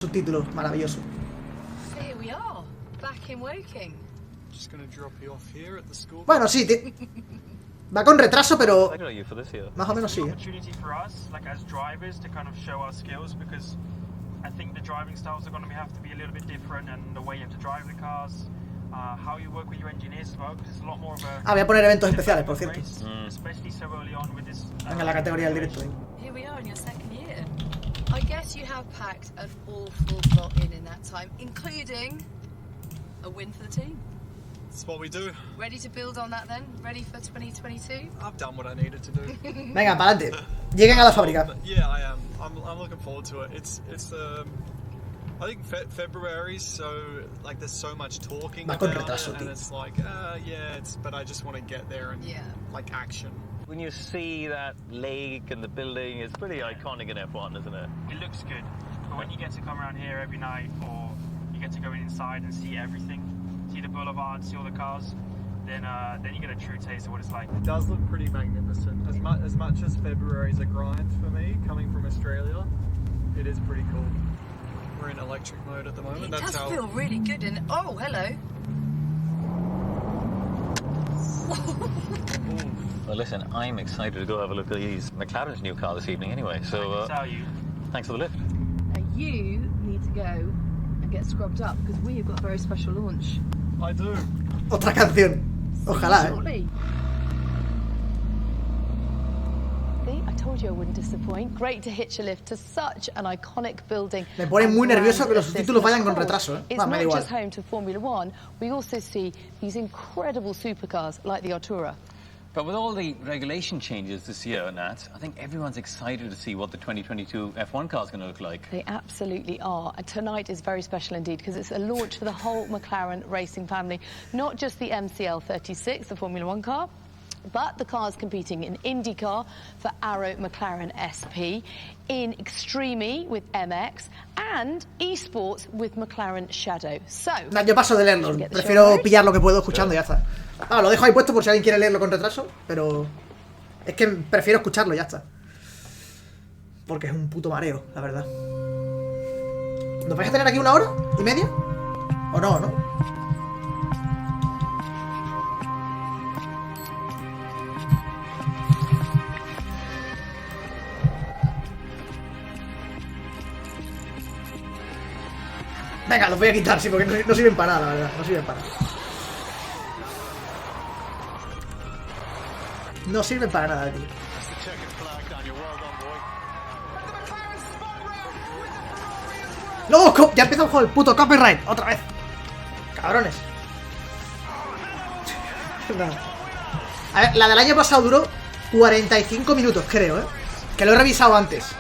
Subtítulos, maravilloso. Bueno, sí, va con retraso, pero más o menos sí. Ah, voy a poner eventos especiales, por cierto. Venga, la categoría del directo. I guess you have packed an awful lot in that time, including a win for the team. That's what we do. Ready to build on that then? Ready for 2022? I've done what I needed to do. Venga, para adelante. Lleguen a la fábrica. Yeah, I am. I'm looking forward to it. It's I think February, so like there's so much talking about it, and it's like, yeah, but I just want to get there and like action. When you see that lake and the building, it's pretty iconic in F1, isn't it? It looks good, but when you get to come around here every night, or you get to go inside and see everything, see the boulevard, see all the cars, then you get a true taste of what it's like. It does look pretty magnificent. As much as February's a grind for me, coming from Australia, it is pretty cool. We're in electric mode at the moment. It does feel really good, and oh, hello. Well, listen, I'm excited to go have a look at McLaren's new car this evening anyway, so I can tell you. Thanks for the lift. Now you need to go and get scrubbed up, because we have got a very special launch. I do. Otra canción. Ojalá, I told you I wouldn't disappoint. Great to hitch a lift to such an iconic building. Me pone muy nervioso que los subtítulos vayan con retraso, It's me da not igual. just home to Formula One. We also see these incredible supercars like the Artura. But with all the regulation changes this year, Nat, I think everyone's excited to see what the 2022 F1 car is going to look like. They absolutely are. And tonight is very special indeed, because it's a launch for the whole McLaren racing family. Not just the MCL 36, the Formula One car, but the cars competing in IndyCar for Arrow McLaren SP, in Extreme E with MX, and eSports with McLaren Shadow. So, No, yo paso de leerlo, prefiero pillar lo que puedo escuchando y ya está. Ah, lo dejo ahí puesto por si alguien quiere leerlo con retraso, pero es que prefiero escucharlo y ya está. Porque es un puto mareo, la verdad. ¿Nos vais a tener aquí 1 hora y media? ¿O no, no? Venga, los voy a quitar, sí, porque no sirven para nada, la verdad. No sirven para nada. No sirven para nada, tío. ¡No! Ya empezamos con el puto copyright. Otra vez. Cabrones. A ver, la del año pasado duró 45 minutos, creo, ¿eh? Que lo he revisado antes.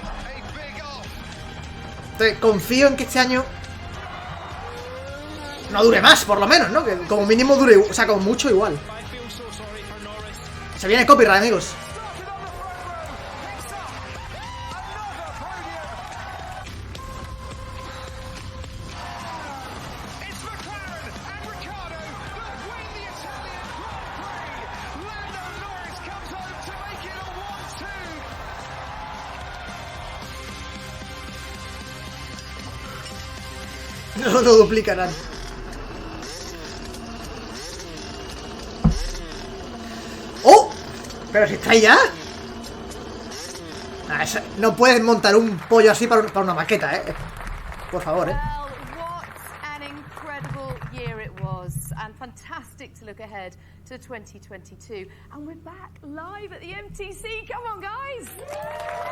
Entonces, confío en que este año no dure más, por lo menos, ¿no? Que como mínimo dure, o sea, como mucho igual. Se viene copyright, amigos. No lo duplicarán. ¡Oh! ¿Pero si está ahí ya? Nah, no puedes montar un pollo así para una maqueta, Por favor, And fantastic to look ahead to 2022. And we're back live at the MTC. Come on, guys!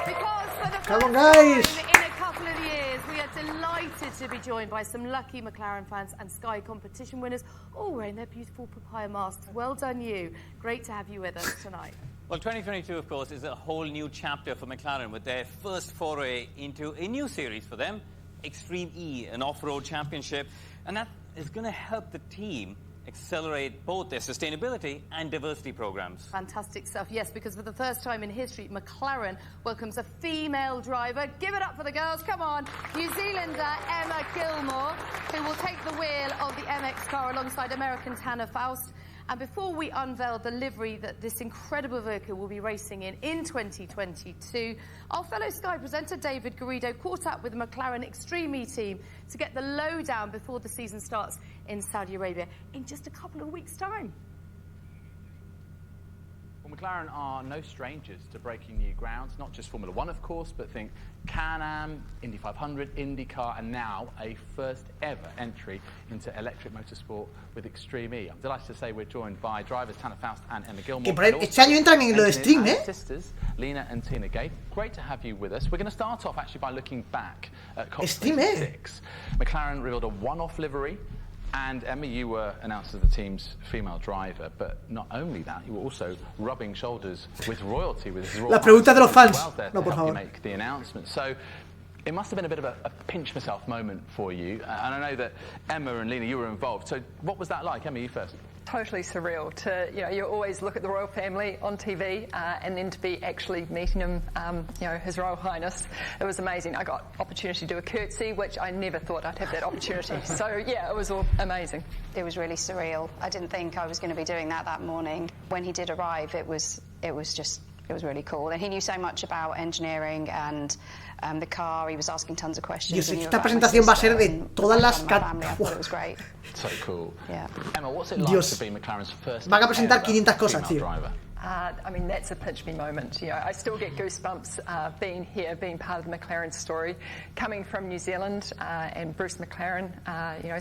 Because for the first time in a couple of years, we are delighted to be joined by some lucky McLaren fans and Sky competition winners, all wearing their beautiful papaya masks. Well done, you. Great to have you with us tonight. Well, 2022, of course, is a whole new chapter for McLaren with their first foray into a new series for them, Extreme E, an off-road championship. And that is going to help the team accelerate both their sustainability and diversity programs. Fantastic stuff, yes, because for the first time in history, McLaren welcomes a female driver. Give it up for the girls, come on. New Zealander Emma Gilmore, who will take the wheel of the MX car alongside American Hannah Faust. And before we unveil the livery that this incredible vehicle will be racing in 2022, our fellow Sky presenter David Garrido caught up with the McLaren Extreme E team to get the lowdown before the season starts in Saudi Arabia in just a couple of weeks' time. Well, McLaren are no strangers to breaking new grounds, not just Formula One, of course, but think Can-Am, Indy 500, IndyCar, and now a first ever entry into electric motorsport with Extreme E. I'm delighted to say we're joined by drivers Tanner Faust and Emma Gilmore. Que por este año entran en lo de Extreme, ¿eh? Sisters, Lena and Tina Gay. Great to have you with us. We're going to start off actually by looking back at Extreme, COP26. McLaren revealed a one-off livery. And Emma, you were announced as the team's female driver, but not only that, you were also rubbing shoulders with royalty, with His Royal La pregunta de los fans. No, por favor. Make the announcement. So it must have been a bit of a pinch myself moment for you. And I know that Emma and Lena, you were involved. So what was that like? Emma, you first. Totally surreal to, you always look at the royal family on TV and then to be actually meeting him, His Royal Highness. It was amazing. I got opportunity to do a curtsy, which I never thought I'd have that opportunity. So yeah, it was all amazing. It was really surreal. I didn't think I was going to be doing that morning. When he did arrive, it was really cool. And he knew so much about engineering and the car. He was asking tons of questions. Dios, esta presentación va a ser de todas las... It was great. So cool. Yeah. Emma, what's it like to be McLaren's first Van a presentar 500 cosas, tío. Driver? I mean, that's a pinch me moment. I still get goosebumps being here, being part of the McLaren story. Coming from New Zealand and Bruce McLaren,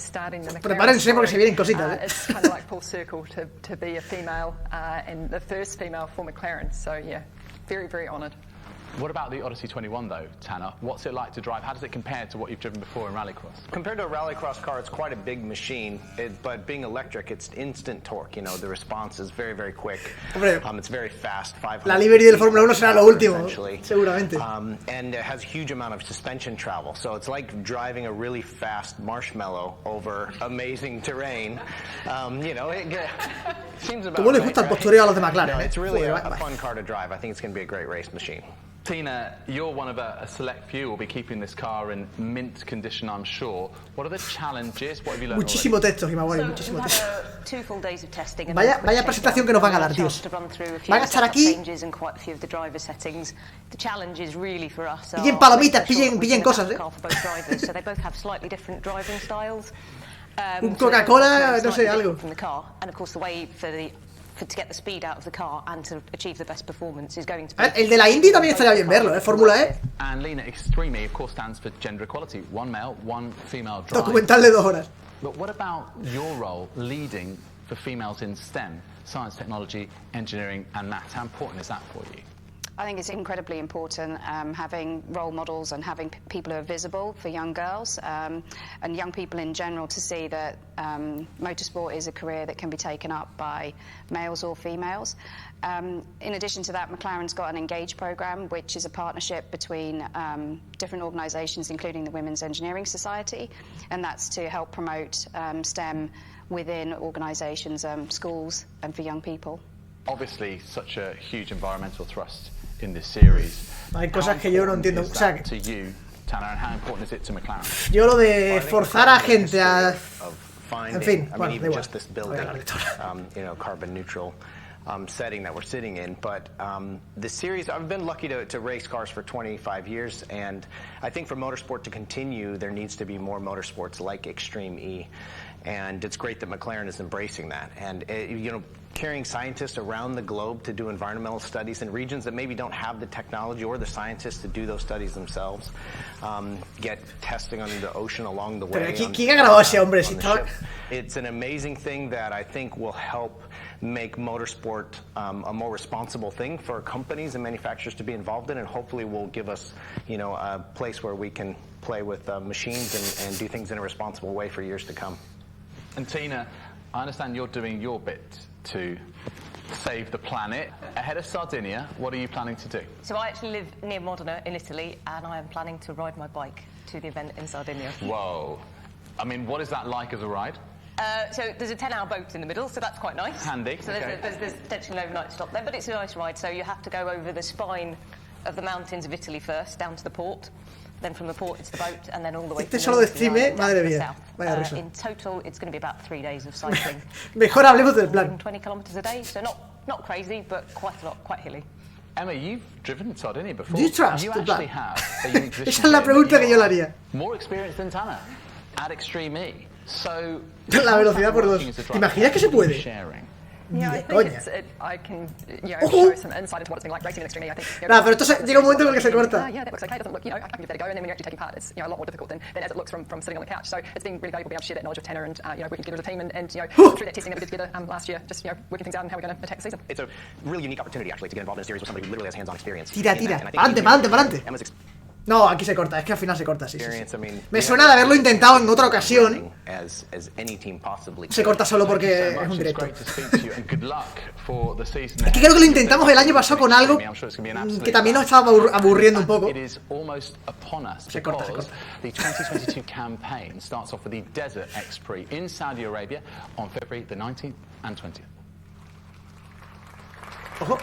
starting the McLaren story. Porque se vienen cositas, It's kind of like full circle to be a female and the first female for McLaren. So, yeah, very, very honoured. What about the Odyssey 21 though, Tanner? What's it like to drive? How does it compare to what you've driven before in rallycross? Compared to a rallycross car, it's quite a big machine, but being electric, it's instant torque. The response is very, very quick. It's very fast. 500 La livery del Fórmula 1 será lo último, seguramente. And it has a huge amount of suspension travel, so it's like driving a really fast marshmallow over amazing terrain. It seems about ¿Cómo les gusta el postureo a los de McLaren? It's really a fun car to drive. I think it's going to be a great race machine. Tina, you're one of a select few who will be keeping this car in mint condition, I'm sure. What are the challenges? What have you learned Muchísimo texto, Himawari, muchísimo texto. Vaya presentación que nos van a dar, tíos. Van a estar aquí. Pillen palomitas, pillen cosas, Un Coca-Cola, no sé, algo. To get the speed out of the car and to achieve the best performance is going to be... El de la Indy también estaría bien verlo, Fórmula E. And Lena, Extreme E, of course, stands for gender equality. One male, one female driver. Documental de 2 horas. But what about your role leading for females in STEM, science, technology, engineering and maths? How important is that for you? I think it's incredibly important having role models and having people who are visible for young girls and young people in general to see that motorsport is a career that can be taken up by males or females. In addition to that, McLaren's got an Engage program, which is a partnership between different organisations, including the Women's Engineering Society, and that's to help promote STEM within organisations, schools, and for young people. Obviously, such a huge environmental thrust in this series. Hay cosas que yo no entiendo. O sea, to you, Tanner, and how important is it to McLaren? Yo lo de forzar a gente a... En fin, bueno, even just this building, carbon neutral setting that we're sitting in. But the series, I've been lucky to race cars for 25 years, and I think for motorsport to continue, there needs to be more motorsports like Extreme E. And it's great that McLaren is embracing that. And, carrying scientists around the globe to do environmental studies in regions that maybe don't have the technology or the scientists to do those studies themselves, get testing on the ocean along the way. ¿Quién ha grabado ese hombre? It's an amazing thing that I think will help make motorsport a more responsible thing for companies and manufacturers to be involved in, and hopefully will give us, a place where we can play with machines and do things in a responsible way for years to come. And Tina, I understand you're doing your bit to save the planet. Ahead of Sardinia, what are you planning to do? So I actually live near Modena in Italy, and I am planning to ride my bike to the event in Sardinia. Whoa. I mean, what is that like as a ride? So there's a 10-hour boat in the middle, so that's quite nice. Handy. So there's potentially an overnight stop there, but it's a nice ride. So you have to go over the spine of the mountains of Italy first, down to the port. then from the port it's the boat, and then all the way Este from solo the de stream, madre mía. Vaya risa. In total, it's going to be about 3 days of cycling. Mejor hablemos del plan. 20 kilometers a day, so not crazy, but quite a lot, quite hilly. Emma, you've driven Sardinia before. Do you trust you the actually plan? have a unique position. Esa es la pregunta que yo le haría. More experience than Tanner at Extreme E. So, la velocidad por 2. ¿Te imaginas que se puede? Yeah, I think I can, show some insight into what it's been like racing in Extreme E. I think. Nah, pero esto llega un momento en el que se corta. Yeah, that looks okay. Doesn't look, I can give that a go. And then when you're actually taking part, it's a lot more difficult than as it looks from sitting on the couch. So it's been really valuable being able to share that knowledge with Tanner and working together as a team and through that testing that we did together last year, just working things out and how we're going to attack the season. It's a really unique opportunity actually to get involved in a series with somebody who literally has hands-on experience. Tira. Pa'lante. No, aquí se corta, es que al final se corta, sí. Me suena de haberlo intentado en otra ocasión. Se corta solo porque es un directo. Es que creo que lo intentamos el año pasado con algo que también nos estaba aburriendo un poco. Se corta. The 2022 campaign starts off with the Desert X Prix in Saudi Arabia on February the 19th and 20th. Ojo.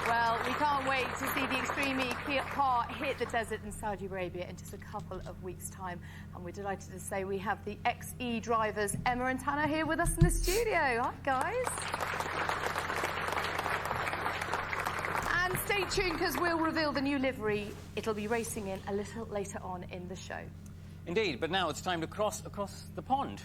Well, we can't wait to see the Extreme E car hit the desert in Saudi Arabia in just a couple of weeks' time. And we're delighted to say we have the XE drivers, Emma and Tanner, here with us in the studio. Hi, guys. And stay tuned because we'll reveal the new livery it'll be racing in a little later on in the show. Indeed, but now it's time to cross across the pond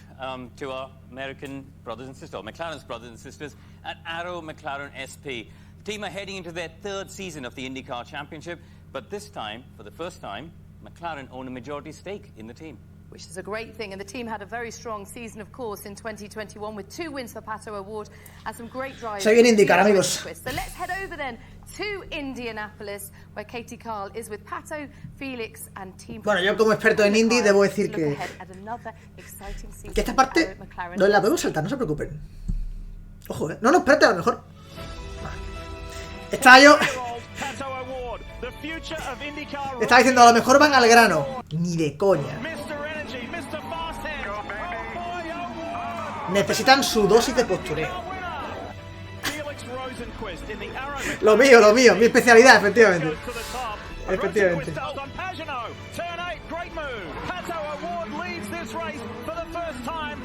to our American brothers and sisters, or McLaren's brothers and sisters at Arrow McLaren SP. The team are heading into their 3rd season of the IndyCar Championship, but this time, for the first time, McLaren own a majority stake in the team. Which is a great thing, and the team had a very strong season, of course, in 2021 with 2 wins for Pato Award and some great drivers. Se viene IndyCar, amigos. So let's head over then to Indianapolis, where Katie Carl is with Pato, Felix and team. Bueno, yo como experto en Indy debo decir que esta parte no la podemos saltar, no se preocupen. Ojo, No, espérate, a lo mejor. Estaba diciendo, a lo mejor van al grano. Ni de coña. Necesitan su dosis de postureo. Lo mío, mi especialidad, efectivamente.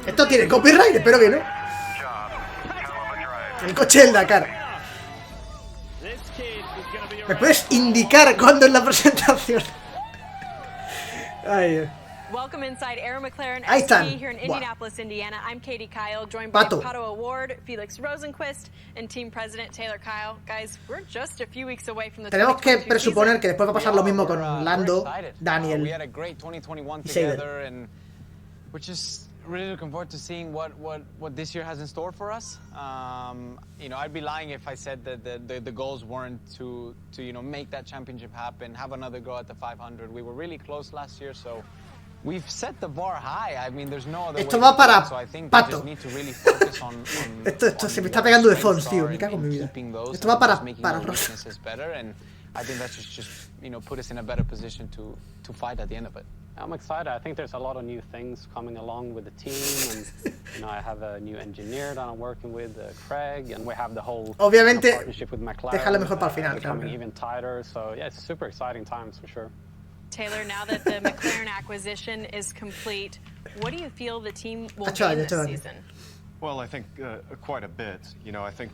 Esto tiene copyright, espero que no. El coche del Dakar. ¿Me puedes indicar cuándo es la presentación? Ay, Welcome inside Arrow McLaren Ahí están. SP here in Indianapolis, Indiana. I'm Katie Kyle, joined Pato. by Pato Award, Felix Rosenquist, and team president Taylor Kyle. Guys, we're just a few weeks away from the Tenemos que presuponer que después va a pasar lo mismo con Lando, Daniel We had a great 2021 y Seidel. together, and we're just really looking forward to seeing what this year has in store for us. I'd be lying if I said that the goals weren't to make that championship happen, have another go at the 500. We were really close last year, so we've set the bar high. I mean, there's no other Esto way va to para do it, so I think Pato. we just need to really focus on Esto se me está pegando de Fons, tío. Me cago en mi vida. Esto va para Rosa. I think that's just put us in a better position to fight at the end of it. I'm excited. I think there's a lot of new things coming along with the team, and I have a new engineer that I'm working with, Craig, and we have the whole Obviamente, partnership with McLaren. déjalo mejor para el final, becoming claro. even tighter. So yeah, it's super exciting times for sure. Taylor, now that the McLaren acquisition is complete, what do you feel the team will Chaval, gain this chaval. season? Well, I think quite a bit. I think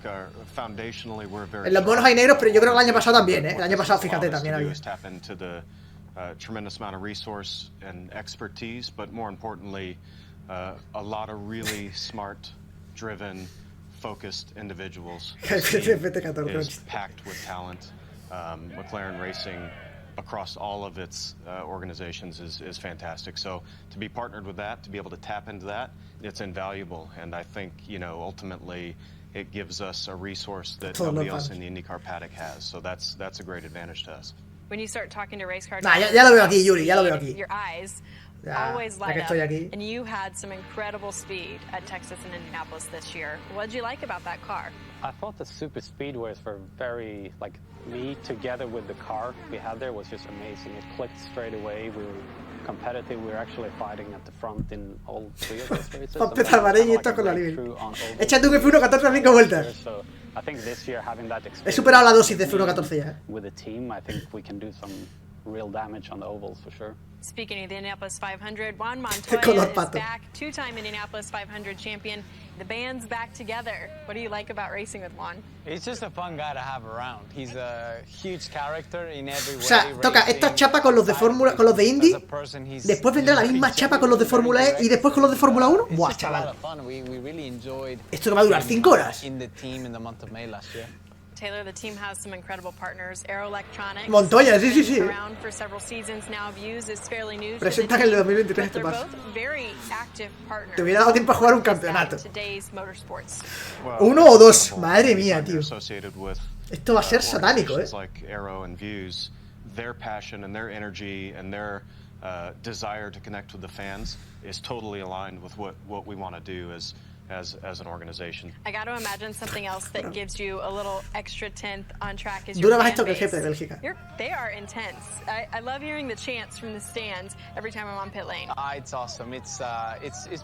foundationally we're very. En los monos hay negros, pero yo creo que el año pasado también, ¿eh? El año pasado, fíjate, también había. Tap into the tremendous amount of resource and expertise, but more importantly, a lot of really smart, driven, focused individuals. Is packed with talent. McLaren Racing, across all of its organizations, is fantastic. So to be partnered with that, to be able to tap into that, it's invaluable. And I think, ultimately, it gives us a resource that nobody else in the IndyCar paddock has. So that's a great advantage to us. When you start talking to race car ya lo veo aquí, Yuri, ya lo veo aquí. Your eyes Ya, always ya light que up, estoy aquí. and you had some incredible speed at Texas and Indianapolis this year. What did you like about that car? I thought the super speedways were very, me together with the car we had there was just amazing. It clicked straight away. We were competitive. We were actually fighting at the front in all 3 of those races. Completa amarilla y esto con la libre. Échate un F1 14 a 5 vueltas. So I think this year having that He experience superado la dosis de F1 14 ya. with the team, I think we can do some real damage on the ovals for sure. Speaking of the Indianapolis 500, Juan Montoya is back, two-time Indianapolis 500 champion. The band's back together. What do you like about racing with Juan? He's just a fun guy to have around. He's a huge character in every way. O sea, toca esta chapa con los de Fórmula, con los de Indy. Después vendrá la misma chapa con los de Fórmula E y después con los de Fórmula 1. Buah, chaval. Esto que va a durar 5 horas. Taylor, the team has some incredible partners. Aero Electronics. Montoya, sí, sí, sí. Around for several seasons now. Views is fairly new. Presentan el de 2023 este paso. Te hubiera dado tiempo a jugar un campeonato. 1 o 2. Madre mía, tío. Esto va a ser satánico, Their passion and their energy and their desire to connect with the fans is totally aligned with what we want to do as an organization. I got to imagine something else that gives you a little extra tenth on track is Dura más esto que el jefe de Bélgica. They are intense. I love hearing the chants from the stands every time I'm on pit lane. It's awesome. It's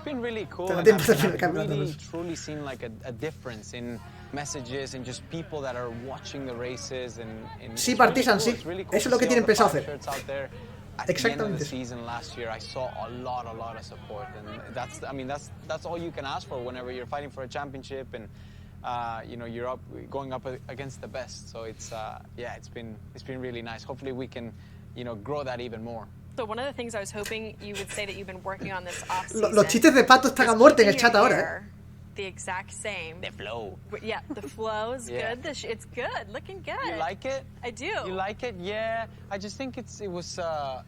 been really cool. And I've really truly seen like a difference in messages and just people that are watching the races and sí, Partisan, sí. Eso es lo que tienen pensado hacer. Exactamente. Season last year, I saw a lot of support, and that's all you can ask for whenever you're fighting for a championship, and you're going up against the best. So it's been really nice. Hopefully we can grow that even more. So one of the things I was hoping you would say that you've been working on this off season. Los chistes de Pato están a muerte en el chat ahora, The exact same. The flow. Yeah, the flow is good. It's good, looking good. You like it? I do. You like it? Yeah. I just think it was a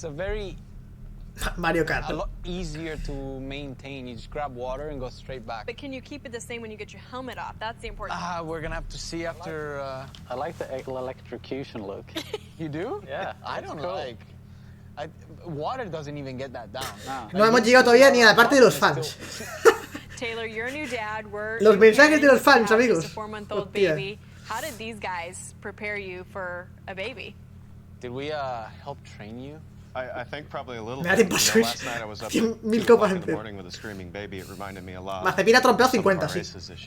very Mario Kart. A lot easier to maintain. You just grab water and go straight back. But can you keep it the same when you get your helmet off? That's the important part. We're gonna have to see after. I like the electrocution look. You do? Yeah. I don't like. Water doesn't even get that down. No hemos llegado todavía ni a la parte de los fans. Taylor, you're a new dad. Los mensajes de los fans, amigos. A 4-month-old baby. How did these guys prepare you for a baby? Did we help train you? I think probably a little bit. Last night I was up at 2 o'clock in the morning with a screaming baby. It reminded me a lot. Mazepin ha trompeado 50, sí.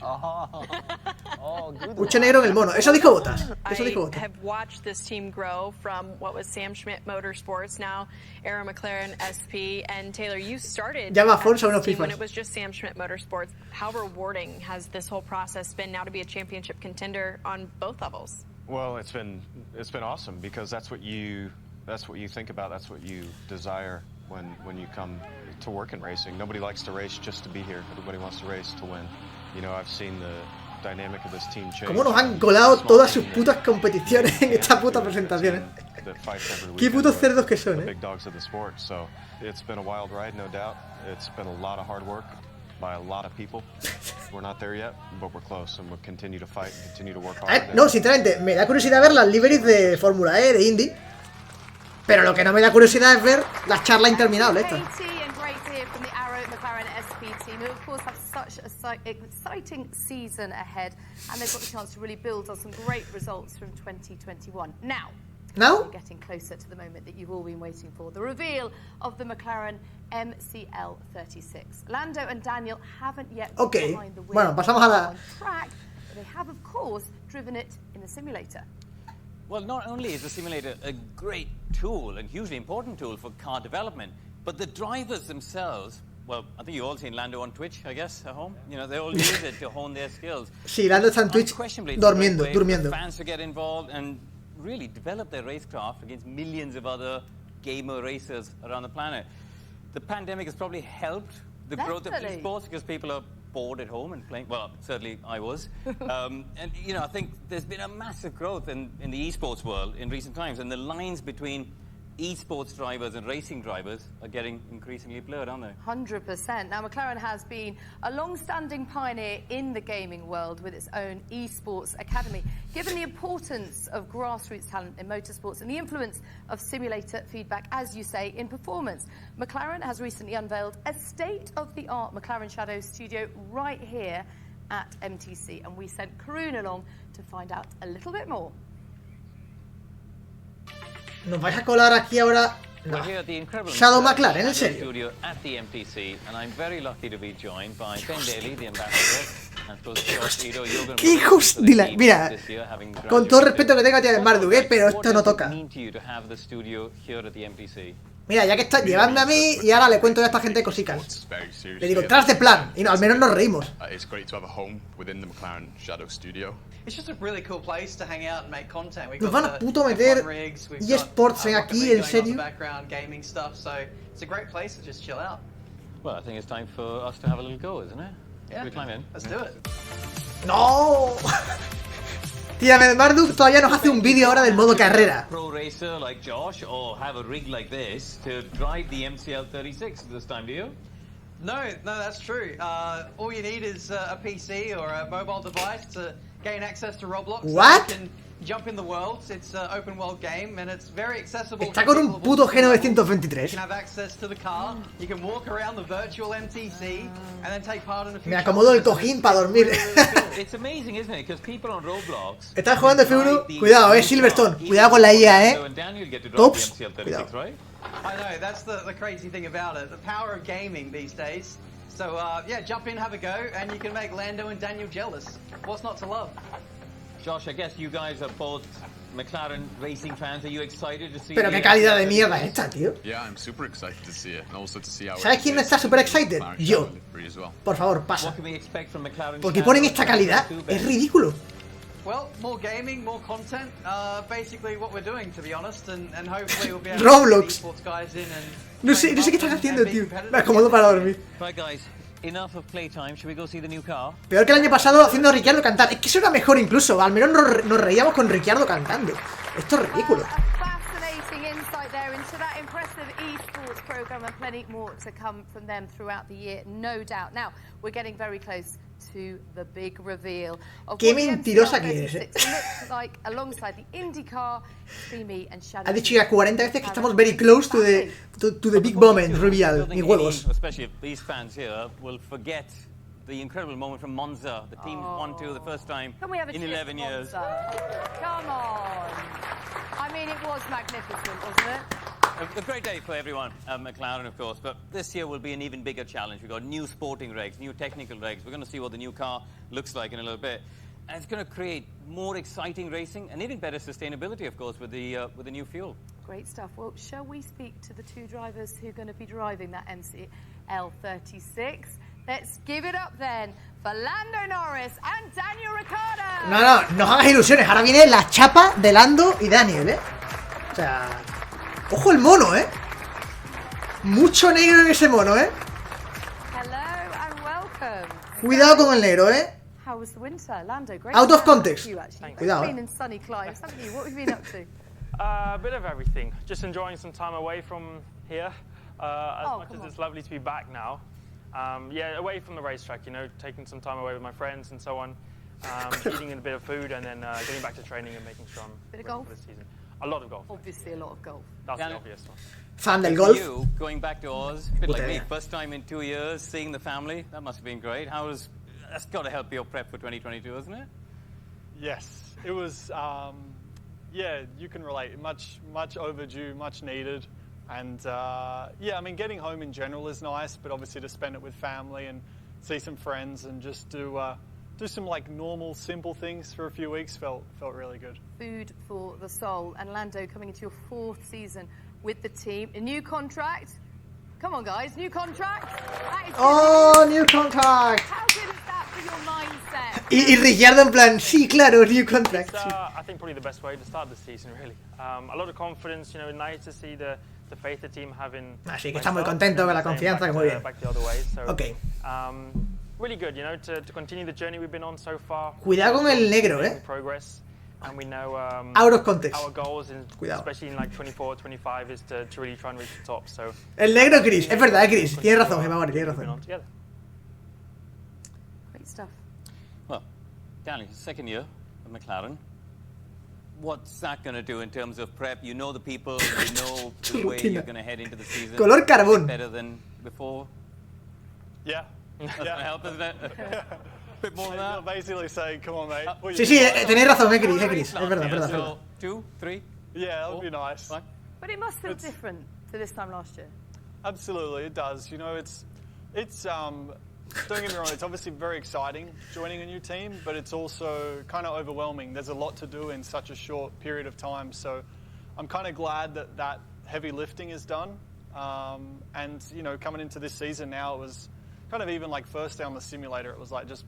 Good. Mucho negro en el mono. Eso dijo Botas. I have watched this team grow from what was Sam Schmidt Motorsports, now Aero Mclaren SP, and Taylor, you started when it was just Sam Schmidt Motorsports. How rewarding has this whole process been now to be a championship contender on both levels? Well, it's been awesome because that's what you think about, that's what you desire when you come to work in racing. Nobody likes to race just to be here. Everybody wants to race to win. I've seen the dynamic of this team change. ¿Cómo nos han colado todas sus putas competiciones en esta puta presentación? Qué putos cerdos que son, Big dogs of the sport. So it's been a wild ride, no doubt. It's been a lot of hard work by a lot of people. We're not there yet, but we're close, and we'll continue to fight and continue to work hard. No, sinceramente, me da curiosidad ver las liveries de Fórmula E, de Indy. Pero lo que no me da curiosidad es ver las charlas interminables estas. From the Aero Mclaren SP team, who of course have such an exciting season ahead, and they've got the chance to really build on some great results from 2021. Now we're getting closer to the moment that you've all been waiting for, the reveal of the McLaren MCL36. Lando and Daniel haven't yet got behind the wheel on track, but they have of course driven it in the simulator. Well, not only is the simulator a great tool and hugely important tool for car development, but the drivers themselves, well, I think you've all seen Lando on Twitch, I guess, at home. They all use it to hone their skills. Sí, Lando está en Twitch durmiendo. Fans to get involved and really develop their racecraft against millions of other gamer racers around the planet. The pandemic has probably helped the growth of esports because people are bored at home and playing. Well, certainly I was. And, I think there's been a massive growth in the esports world in recent times, and the lines between esports drivers and racing drivers are getting increasingly blurred, aren't they? 100%. Now, McLaren has been a long-standing pioneer in the gaming world with its own esports academy. Given the importance of grassroots talent in motorsports and the influence of simulator feedback, as you say, in performance, McLaren has recently unveiled a state-of-the-art McLaren Shadow studio right here at MTC, and we sent Karun along to find out a little bit more. Nos vais a colar aquí ahora. No. Shadow McLaren, en serio. Studio at the MTC, and I'm very lucky to be joined by Ben Daly, the ambassador, ¡Qué hijos de la... Mira, con todo el respeto que tengo a ti de Marduk, pero esto no toca. Mira, ya que estás llevando a mí, y ahora le cuento a esta gente cositas. Le digo, tras de plan, y no, al menos nos reímos. Nos van a puto meter eSports aquí, en serio. Well, I think it's time for us to have a little go, isn't it? Yeah, let's do it. ¡No! Tía, Marduk todavía nos hace un vídeo ahora del modo carrera. Pro racer like Josh, or have a rig like this to drive the MCL 36 this time, do you? No, that's true. All you need is a PC or a mobile device to gain access to Roblox. What? You can jump in the worlds. It's an open world game and it's very accessible. Está con un puto G923. You can have access to the car. You can walk around the virtual MTC and then take part in a few. Me acomodo el cojín para dormir. It's amazing, isn't it? Because people on Roblox. Estás jugando F1. Cuidado, Silverstone. Cuidado con la IA, Tops. Cuidado. I know, that's the crazy thing about it. The power of gaming these days. So, yeah, jump in, have a go, and you can make Lando and Daniel jealous. What's not to love? Josh, I guess you guys are both McLaren racing fans. Are you excited to see? Pero qué calidad de mierda es esta, tío. Yeah, I'm super excited to see it, and also to see how. ¿Sabes quién no está super excited? Yo. Por favor, pasa. Porque ponen esta calidad, es ridículo. Well, more gaming, more content. Basically what we're doing, to be honest, and hopefully we'll be able Roblox. to get esports guys in and. No sé qué estás haciendo, tío. Me acomodo para dormir. Right, guys. Enough of playtime. Should we go see the new car? Peor que el año pasado haciendo a Ricciardo cantar. Es que eso era mejor incluso. Al menos nos reíamos con Ricciardo cantando. Esto es ridículo. Fascinating insight there into that impressive esports program and plenty more to come from them throughout the year, no doubt. Now, we're getting very close to the big reveal of Qué mentirosa que es, like alongside the IndyCar, Creamy and Shadow. Ha dicho ya 40 veces que estamos very close to the big moment reveal. Ni huevos. Especially if these fans here will forget the incredible moment from Monza. The team won to the first time in 11 years. Come on. I mean, it was magnificent, wasn't it? A great day for everyone at McLaren, of course, but this year will be an even bigger challenge. We've got new sporting regs, new technical regs. We're going to see what the new car looks like in a little bit. And it's going to create more exciting racing and even better sustainability, of course, with the new fuel. Great stuff. Well, shall we speak to the two drivers who are going to be driving that MCL 36? Let's give it up then for Lando Norris and Daniel Ricciardo. No hagas ilusiones. Ahora viene la chapa de Lando y Daniel, O sea... ¡Ojo el mono, Mucho negro en ese mono, Hello and welcome. Cuidado con el negro, How was the winter, Lando? Great. Out of context. Cuidado. Been in sunny climes, haven't you? What have you been up to? A bit of everything. Just enjoying some time away from here. As much as it's lovely to be back now. Yeah, away from the racetrack, taking some time away with my friends and so on. Eating a bit of food and then getting back to training and making sure I'm ready for the season. A lot of golf. Obviously a lot of golf. That's the obvious one. Fan del golf. You, going back to Oz, a bit like me, first time in 2 years, seeing the family, that must have been great. That's got to help your prep for 2022, isn't it? Yes, it was, yeah, you can relate. Much overdue, much needed. And, yeah, I mean, getting home in general is nice, but obviously to spend it with family and see some friends and just do some like normal, simple things for a few weeks felt really good. Food for the soul. And Lando, coming into your 4th season with the team, a new contract. Come on, guys, new contract. New contract. How good is that for your mindset? Y Ricciardo en plan, sí, claro, new contract. I think probably the best way to start the season, really. A lot of confidence, nice to see the faith the team having. Así que está muy contento con la confianza, que muy bien. Okay. Really good, to continue the journey we've been on so far. Cuidado con el negro, Progress, and we know out of context. Our goals, especially in like 24, 25, is to really try and reach the top. So. El negro Chris, es verdad, Chris. Tienes razón, Gemma, tienes razón. Great stuff. Well, Danny, second year at McLaren. What's that going to do in terms of prep? You know the people, you know the way you're going to head into the season. Color carbón. Better than before. Yeah. That's going to help, isn't it? Bit more than that. You're basically saying, come on, mate. Sí, tenéis razón, Chris. Es verdad. So, 2, 3? Yeah, that would be nice. But it must feel different to this time last year. Absolutely, it does. It's don't get me wrong, it's obviously very exciting joining a new team, but it's also kind of overwhelming. There's a lot to do in such a short period of time, so I'm kind of glad that that heavy lifting is done. And, you know, coming into this season now, it was kind of even like first day on the simulator, it was like just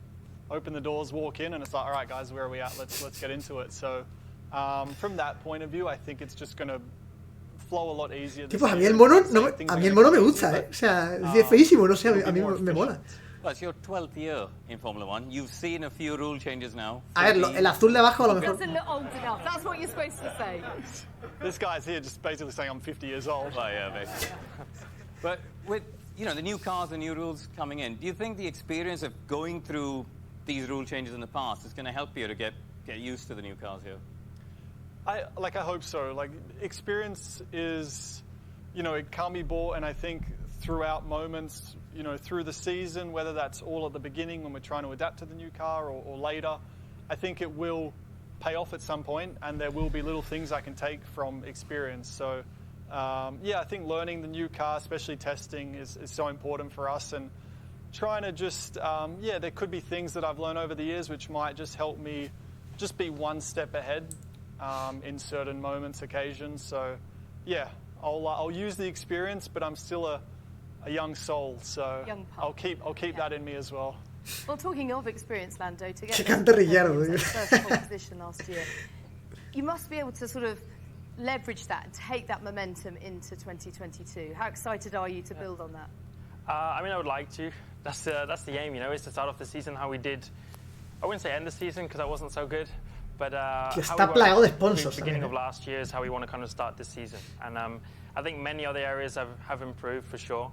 open the doors, walk in, and it's like, all right, guys, where are we at? Let's get into it. So from that point of view, I think it's just going to flow a lot easier. Tipo, a mí el mono me gusta, O sea, es feísimo, no sé, a mí me mola. Well, it's your 12th year in Formula One. You've seen a few rule changes now. A ver, el azul de abajo a lo mejor. Doesn't look old enough. That's what you're supposed to say. This guy's here just basically saying I'm 50 years old. Oh, yeah, basically. But with, you know, the new cars and new rules coming in, do you think the experience of going through these rule changes in the past is going to help you to get used to the new cars here? I hope so. Like, experience is, you know, it can be bought, and I think throughout moments, you know, through the season, whether that's all at the beginning when we're trying to adapt to the new car or later, I think it will pay off at some point, and there will be little things I can take from experience. So, yeah, I think learning the new car, especially testing, is so important for us, and trying to just, yeah, there could be things that I've learned over the years which might just help me just be one step ahead in certain moments, occasions. So, yeah, I'll use the experience, but I'm still a young soul, so I'll keep that in me as well. Well, talking of experience, Lando, to get first pole position last year, you must be able to sort of leverage that and take that momentum into 2022. How excited are you to build on that? I mean, I would like to. That's the aim, you know, is to start off the season how we did. I wouldn't say end the season because that wasn't so good, but está plagado de sponsors. The beginning of last year is how we want to kind of start this season, and I think many other areas have improved for sure.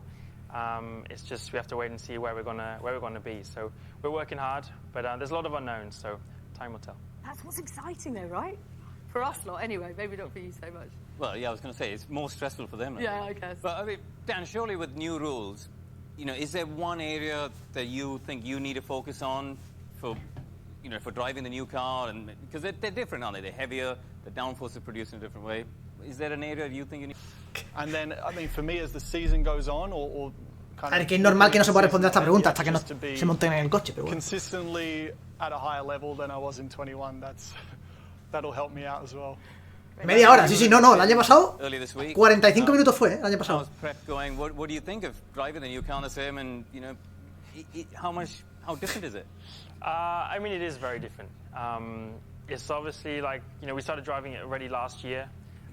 It's just we have to wait and see where we're gonna be. So we're working hard, but there's a lot of unknowns. So time will tell. That's what's exciting, though, right? For us lot, anyway. Maybe not for you so much. Well, yeah, I was going to say it's more stressful for them. I guess. But I mean, Dan, surely with new rules, you know, is there one area that you think you need to focus on for, you know, for driving the new car? And because they're different, aren't they? They're heavier. The downforce is produced in a different way. Is there an area you think you need? And then, I mean, for me, as the season goes on, or kind of... A ver, que es normal que no se pueda responder a esta pregunta hasta que no se monten en el coche, pero bueno. Consistently at a higher level than I was in 21, that'll help me out as well. Media hora, sí, no, el año pasado 45 minutos fue, el año pasado. How's prep going? What do you think of driving the new car on the sim, and you know, how different is it? I mean, it is very different. It's obviously like, you know, we started driving it already last year.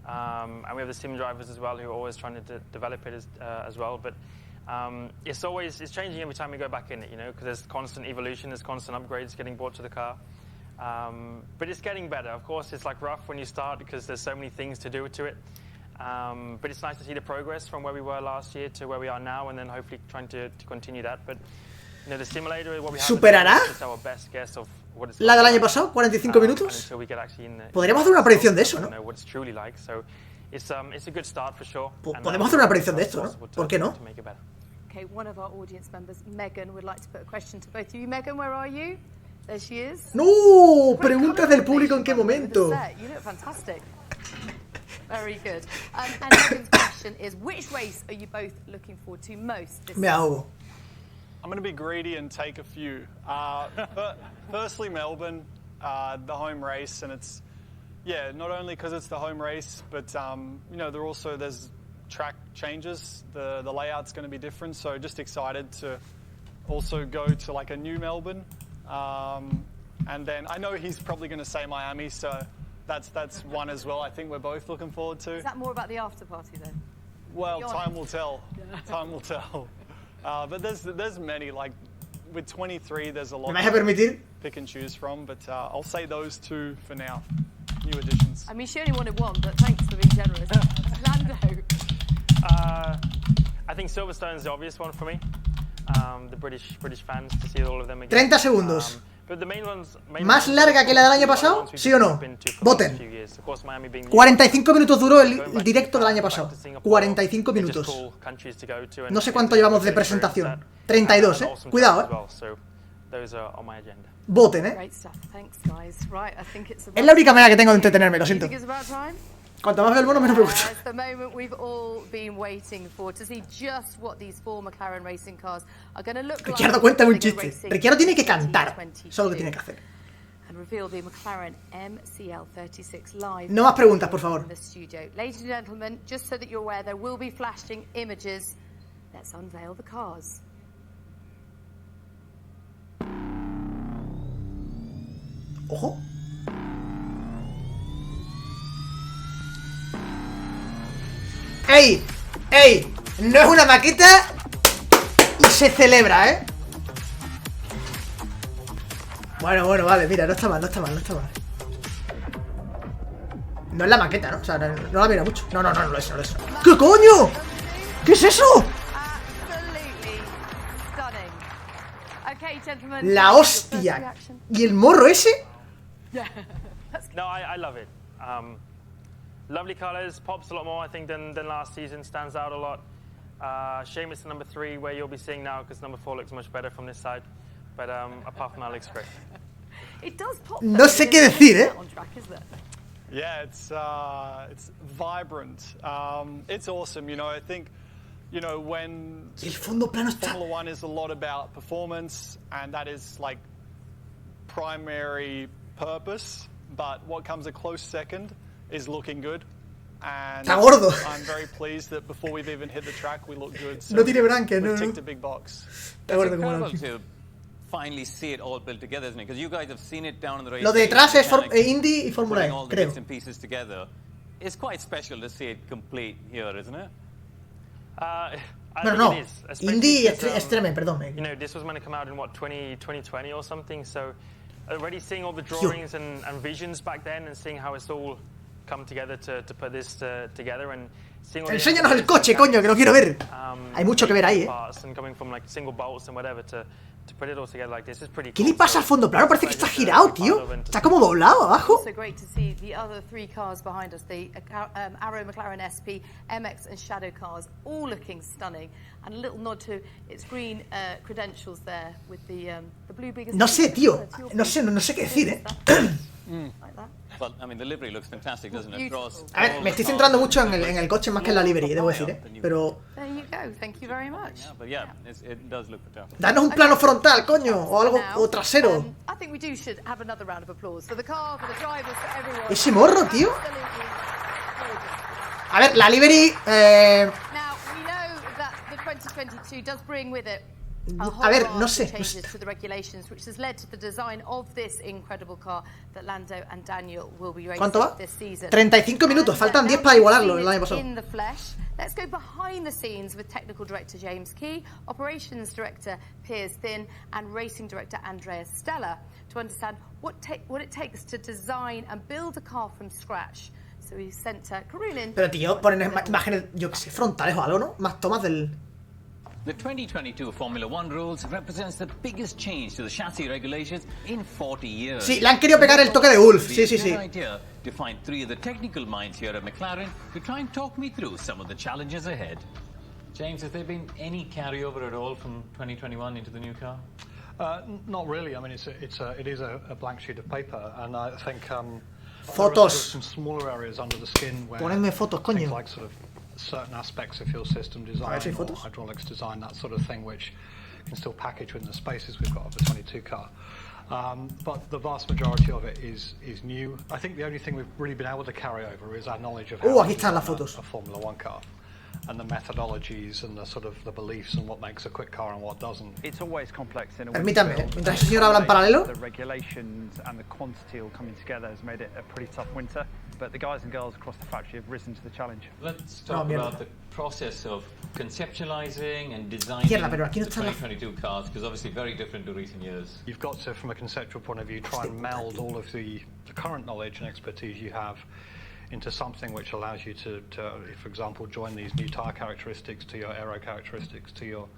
And we have the sim drivers as well who are always trying to develop it as well. But it's changing every time we go back in it, you know, because there's constant evolution, there's constant upgrades getting brought to the car. But it's getting better. Of course, it's like rough when you start because there's so many things to do to it. But it's nice to see the progress from where we were last year to where we are now, and then hopefully trying to continue that. But you know, the simulator is what we have. ¿Superará la del año pasado? 45 minutos. Podríamos hacer una predicción de eso, ¿no? Podemos hacer una predicción de esto, ¿no? ¿Por qué no? Okay, one of our audience members, Megan, would like to put a question to both of you. Megan, where are you? There she is. No, preguntas del público en qué momento. You look fantastic. Very good. And Megan's question is, which race are you both looking forward to most this Me ahogo. I'm going to be greedy and take a few. Firstly, Melbourne, the home race, and it's, yeah, not only because it's the home race, but you know, there's track changes. The layout's going to be different, so just excited to also go to like a new Melbourne. And then I know he's probably going to say Miami, so that's one as well. I think we're both looking forward to. Is that more about the after party then? Well, time will tell. Yeah. Time will tell. But there's many, like with 23 there's a lot to pick and choose from, but I'll say those two for now. New additions. I mean, she only wanted one, but thanks for being generous. Lando. I think Silverstone is the obvious one for me. The British fans, to see all of them again. 30 segundos. ¿Más larga que la del año pasado? ¿Sí o no? Voten. 45 minutos duró el directo del año pasado. 45 minutos. No sé cuánto llevamos de presentación. 32, ¿eh? Cuidado, Voten, ¿eh? Es la única manera que tengo de entretenerme, lo siento. Cuanto más veo el mono, menos me gusta. It's the moment we've all been waiting for to see just what these four McLaren racing cars are going to look like. Ricciardo, cuéntame un chiste. Ricciardo tiene que cantar. Eso es lo que tiene que hacer. And reveal the McLaren MCL36 live. No más preguntas, por favor. Ladies and gentlemen, just so that you're aware, there will be flashing images. Let's unveil the cars. Ojo. ¡Ey! ¡Ey! No es una maqueta y se celebra, ¿eh? Bueno, vale, mira, no está mal. No es la maqueta, ¿no? O sea, no la mira mucho. No lo es. ¿Qué coño? ¿Qué es eso? La hostia. ¿Y el morro ese? No, I love it. Lovely colours, pops a lot more, I think, than last season. Stands out a lot. Shame it's the number 3 where you'll be seeing now, because number 4 looks much better from this side. But apart from that, looks great. It does pop. No sé qué decir, ¿eh? Yeah, it's vibrant. It's awesome. You know, I think, you know, when el fondo plano está... Formula One is a lot about performance, and that is like primary purpose. But what comes a close second is looking good. And está gordo. I'm very pleased that before we've even hit the track, we look good. So no tiene branque, no. Ticked a big box. Está gordo como to finally see it all built together, isn't it? Because you guys have seen it down in the race. Lo de detrás es Indy y Fórmula E, creo. Pieces together. It's quite special to see it complete here, isn't it? Bueno, no. Indy Extreme, perdón. You know, this was meant to come out in what 2020 or something. So already seeing all the drawings and visions back then, and seeing how it's all come together to put this together, and seeing all enséñanos el coche, coño, que lo quiero ver. Hay mucho que ver ahí, and coming from like single bolts and whatever to put it all together like this is pretty cool. ¿Qué le pasa al fondo plano? Parece que está girado, tío. Está como doblado abajo. Also great to see the other 3 cars behind us, the Arrow McLaren SP, MX and Shadow cars, all looking stunning. And a little nod to its green credentials there with the blue biggest. No sé, tío. No sé qué decir, ¿eh? Like that. Well, I mean, the livery looks fantastic, doesn't it? A ver, me estoy centrando mucho en el coche más que en la livery, debo decir, ¿eh? Pero... There you go, thank you very much. Yeah, but yeah, it does look fantastic. Danos un plano frontal, coño, o algo, o trasero. I think we should have another round of applause for the car, for the drivers, for everyone. Ese morro, tío. A ver, la livery... Now, we know that the 2022 does bring with it a ver, no sé. To the regulations, which has led to the design of this incredible car that Lando and Daniel will be racing ¿Cuánto va? this season. 35 minutos, faltan 10 para igualarlo el año pasado. In the flesh. Let's go behind the scenes with technical director James Key, operations director Piers Thin, and racing director Andrea Stella to understand what it takes to design and build a car from scratch. So we sent Karun in. Pero tío, ponen imágenes, yo que sé, frontales o algo, ¿no? Más tomas del... The 2022 Formula One rules represents the biggest change to the chassis regulations in 40 years. Sí, le han querido pegar el toque de Wolf. Sí. To find 3 of the technical minds here at McLaren to try and talk me through some of the challenges ahead. James, has there been any carryover at all from 2021 into the new car? Not really. I mean, it is a blank sheet of paper, and I think fotos. Some smaller areas under the skin where Ponedme fotos, coño. Things like sort of certain aspects of fuel system design or hydraulics design, that sort of thing, which can still package within the spaces we've got of the 22 car. But the vast majority of it is new. I think the only thing we've really been able to carry over is our knowledge of how aquí están las fotos. A Formula One car, and the methodologies and the sort of the beliefs and what makes a quick car and what doesn't. It's always complex in a Permítame, mientras el señor habla en paralelo. The regulations and the quantity all coming together has made it a pretty tough winter, but the guys and girls across the factory have risen to the challenge. Let's talk about the process of conceptualizing and designing the 2022 cars, because obviously very different to recent years. You've got to, from a conceptual point of view, try and meld all of the current knowledge and expertise you have into something which allows you to, for example, join these new tyre characteristics to your aero characteristics, to your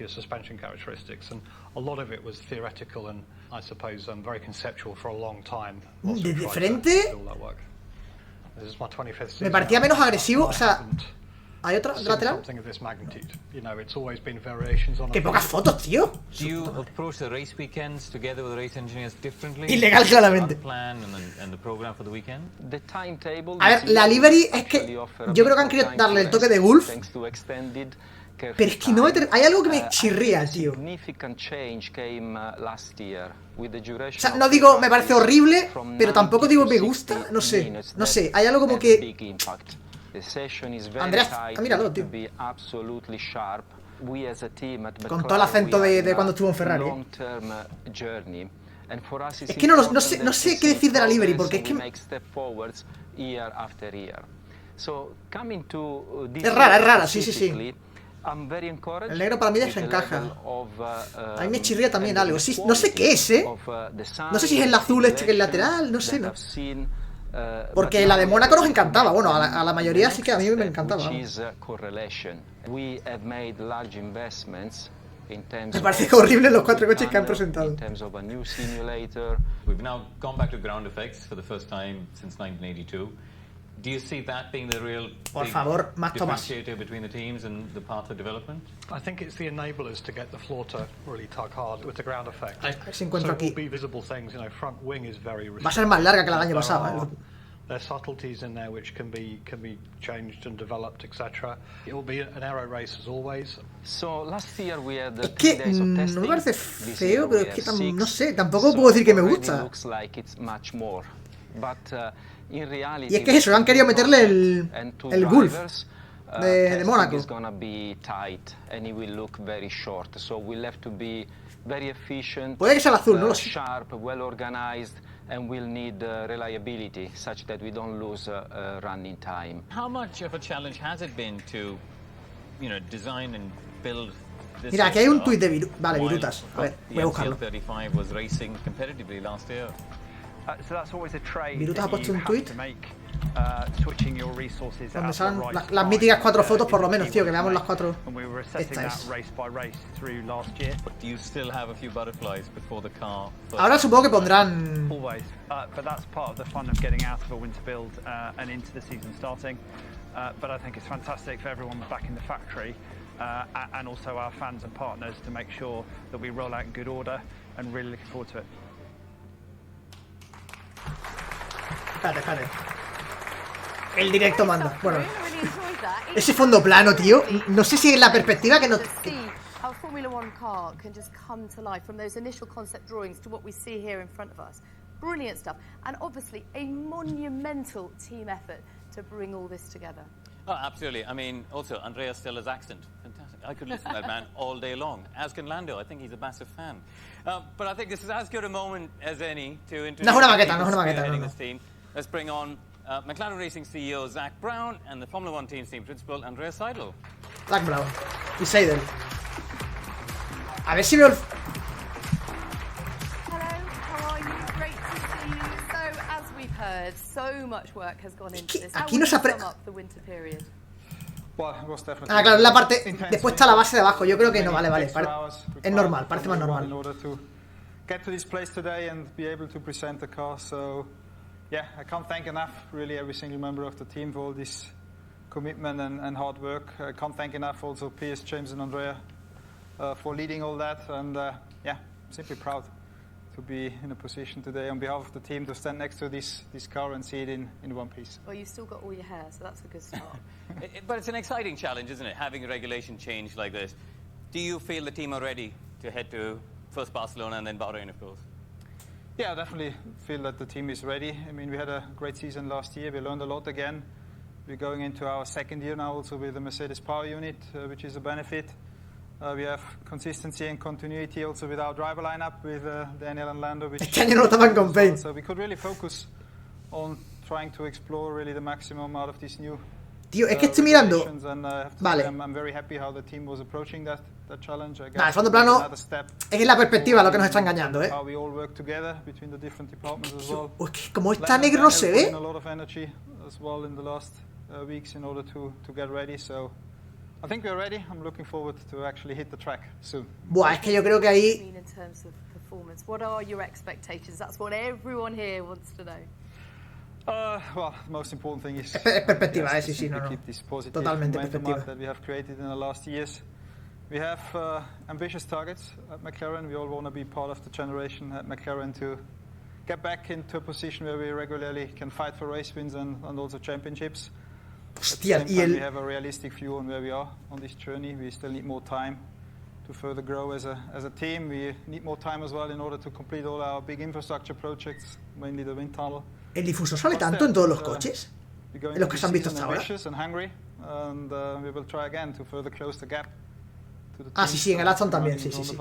suspension characteristics. And a lot of it was theoretical and, I suppose, very conceptual for a long time. De frente This is my 25th season. Me parecía menos agresivo, o sea... ¿Hay otra lateral? Something of this magnitude. You know, it's always been variations on. ¡Qué pocas fotos, tío! Do you approach the race weekends together with the race engineers differently? Ilegal, claramente. Plan and the program for the weekend? A ver, la livery es que yo creo que han querido darle el toque de Gulf. Pero es que no hay algo que me chirría, tío. O sea, no digo me parece horrible, pero tampoco digo me gusta. No sé, hay algo como que... Andreas, míralo, tío. Con todo el acento de cuando estuvo en Ferrari. Es que no sé qué decir de la livery, porque es que... Es rara, sí. El negro para mí desencaja. A mí me chirría también algo. Sí, no sé qué es, No sé si es el azul este que es el lateral, no sé. Porque la de Mónaco nos encantaba. Bueno, a la mayoría sí que a mí me encantaba. Me parece horrible los 4 coches que han presentado. We've now gone back to ground effects for the first time since 1982. Do you see that being the real differentiator between the teams and the path of development? I think it's the enablers to get the floor to really tug hard with the ground effect. Si encuentro aquí. Be visible things, you know, front wing is very va a ser más larga que la del año pasado. There's subtleties in there which can be changed and developed, etc. It will be an aero race as always. So last year we had es que no me parece feo, pero es que no sé, tampoco puedo decir que me gusta. Y es que es eso, han querido meterle el Gulf de Mónaco. Puede que sea el azul, no lo sé. And we'll need reliability such that we don't lose running time. How much of a challenge has it been to, design and build this? Mira, aquí hay un tuit de Virutas. A ver, voy a buscarlo. 35 was racing competitively last year. So that's always a trade. Virutas ha puesto un tuit. Switching your resources donde salen las míticas 4 fotos por lo menos, tío, que veamos las 4. Esta es. Ahora supongo que pondrán... But that's part of the fun of getting out of a winter build and into the season starting. But I think it's fantastic for everyone back in the factory and also our fans and partners to make sure that we roll out in good order and really looking forward to it. Espérate. El directo manda. Bueno, ese fondo plano, tío. No sé si es la perspectiva que no... How Formula One car can just come to life from those initial concept drawings to what we see here in front of us. Brilliant stuff. And obviously a monumental team effort to bring all this together. Oh, absolutely. I mean, also, Andrea Stella's accent. Fantastic. I could listen to that man all day long. As can Lando. I think he's a massive fan. But I think this is as good a moment as any to introduce... No es una maqueta, this team. Let's bring on McLaren Racing CEO Zach Brown and the Formula One team's team principal Andrea Seidel. Zach Brown y Seidel. A ver si veo el... Hello, how are you? Great to see you. So, as we've heard, so much work has gone into this. Aquí no se sum up the winter period? Ah, claro, la parte... Después está la base de abajo. Yo creo que no, vale. Es normal, parece más normal. Get to this place today and be able to present the car, so... Yeah, I can't thank enough, really, every single member of the team for all this commitment and hard work. I can't thank enough also Piers, James and Andrea for leading all that. And yeah, I'm simply proud to be in a position today on behalf of the team to stand next to this car and see it in one piece. Well, you've still got all your hair, so that's a good start. But it's an exciting challenge, isn't it, having a regulation change like this. Do you feel the team are ready to head to first Barcelona and then Bahrain, of course? Yeah, I definitely feel that the team is ready. I mean, we had a great season last year. We learned a lot again. We're going into our second year now also with the Mercedes Power Unit, which is a benefit. We have consistency and continuity also with our driver lineup with Daniel and Lando. So we could really focus on trying to explore really the maximum out of this new Tío, es que estoy mirando. Vale. Nada, el fondo plano es la perspectiva lo que nos está engañando, ¿eh? Es que como está negro no se ve. Buah, es que yo creo que ahí... Well, the most important thing is perspectiva, sí, sí, no, keep this positive totalmente momentum perspectiva. that we have created in the last years. We have ambitious targets at Mclaren. We all want to be part of the generation at Mclaren to get back into a position where we regularly can fight for race wins and also championships. Hostia, At the same time, we have a realistic view on where we are on this journey. We still need more time to further grow as a team. We need more time as well in order to complete all our big infrastructure projects, mainly the wind tunnel. ¿El difusor sale tanto en todos los coches? ¿En los que se han visto hasta ahora? Ah, sí, sí, en el Aston también, sí, sí, sí.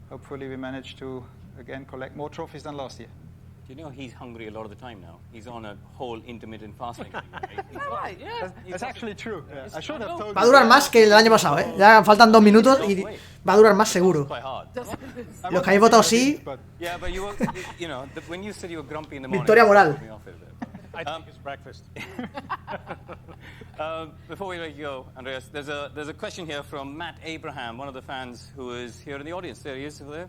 Hopefully we manage to again collect more trophies than last year. Do you know he's hungry a lot of the time now? He's on a whole intermittent fasting. Right, yeah. That's actually true. Yeah. I should have told Va a durar más que el año pasado, ¿eh? Ya faltan 2 minutos y va a durar más seguro. Los que habéis votado sí. Victoria moral. I think it's breakfast. Before we let you go, Andreas, there's a question here from Matt Abraham, one of the fans who is here in the audience. There he is, over there.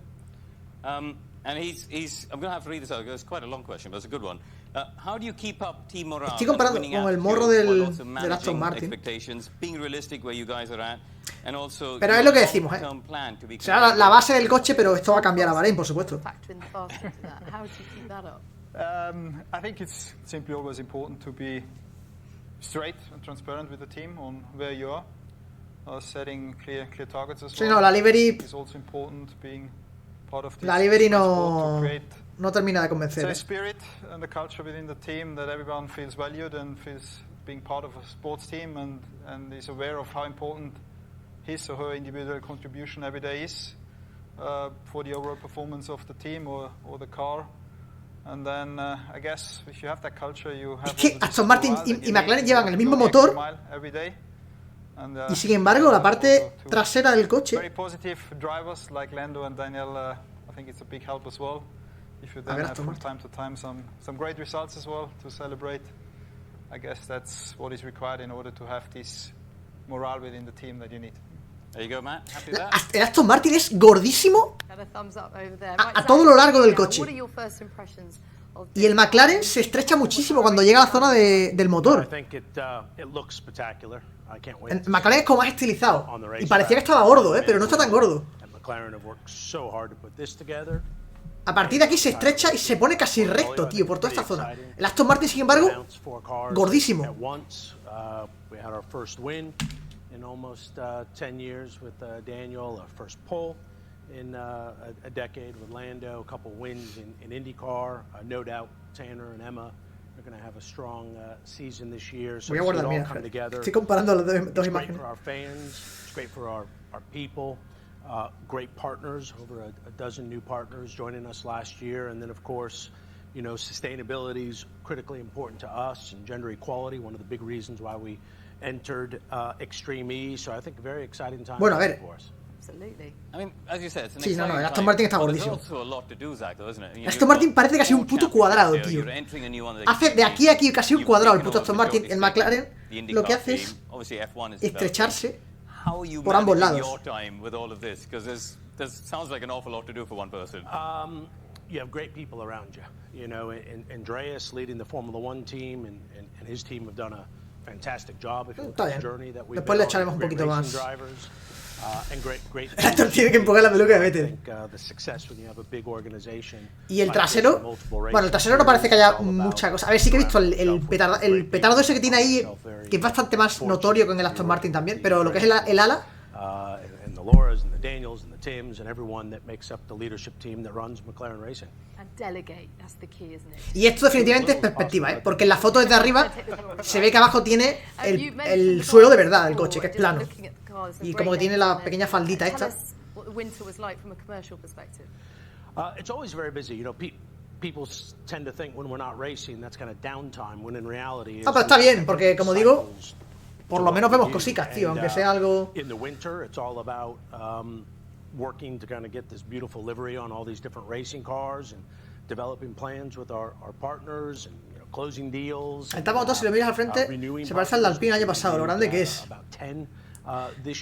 And he's I'm going to have to read this out because it's quite a long question, but it's a good one. How do you keep up team morale? Estoy comparando con el morro del Aston Martin. Being realistic where you guys are at, and also pero es lo que decimos, ¿eh? O sea, la base del coche, pero esto va a cambiar a Bahrein, por supuesto. I think it's simply always important to be straight and transparent with the team on where you are, setting clear targets as well. Sí, no, la livery. It's also important being part of this. La livery no termina de convencer. The spirit and the culture within the team that everyone feels valued and feels being part of a sports team and is aware of how important his or her individual contribution every day is for the overall performance of the team or the car. And then I guess if you have that culture, you have. Es que Aston Martin y McLaren llevan el mismo motor. Y sin embargo, la parte trasera del coche. Very positive drivers like Lando and Daniel. I think it's a big help as well. If you then have from time to time some great results as well to celebrate, I guess that's what is required in order to have this morale within the team that you need. There you go, Matt. Happy with that? El Aston Martin es gordísimo a todo lo largo del coche. Y el McLaren se estrecha muchísimo cuando llega a la zona del motor. El McLaren es como más estilizado. Y parecía que estaba gordo, pero no está tan gordo. A partir de aquí se estrecha y se pone casi recto, tío, por toda esta zona. El Aston Martin, sin embargo, gordísimo. In almost 10 years with Daniel, our first pole in a decade with Lando, a couple wins in IndyCar. No doubt Tanner and Emma are going to have a strong season this year. So it's all come together. Estoy comparando las dos It's imágenes. great for our fans. It's great for our people. Great partners, over a dozen new partners joining us last year. And then, of course, you know, sustainability is critically important to us, and gender equality, one of the big reasons why we entered Extreme E, so I think very exciting time for us. Absolutely. I mean, as you said, sí, no, el Aston Martin está gordísimo. El Aston Martin parece casi un puto cuadrado, tío. Hace de aquí a aquí casi un cuadrado el puto Aston Martin. El McLaren lo que hace es estrecharse por ambos lados. You have great people around you. You know, Andreas leading the Formula One team and his team have done a fantastic job. If you look at the journey that we've Después le echaremos un poquito más. Esto tiene que empujar la peluca de Vettel. Y el trasero, bueno, el trasero no parece que haya mucha cosa. A ver, sí que he visto el petardo ese que tiene ahí, que es bastante más notorio que en el Aston Martin también, pero lo que es el ala. Lauras and the Daniels and the Tims and everyone that makes up the leadership team that runs McLaren Racing. And delegate, that's the key, isn't it? Y esto definitivamente es perspectiva, porque en la foto desde arriba se ve que abajo tiene el suelo de verdad del coche, que es plano. Y como que tiene la pequeña faldita esta. It's always very busy, you know. People tend to think when we're not racing that's kind of downtime, when in reality pero está bien, porque como digo, por lo menos vemos cositas, tío, aunque sea algo. In the winter, it's all about working to kind of get this beautiful livery on all these different racing cars and developing plans with our partners and, you know, closing deals. El Tapamoto, si lo miras al frente, se parece al de Alpine el año pasado, lo grande que es.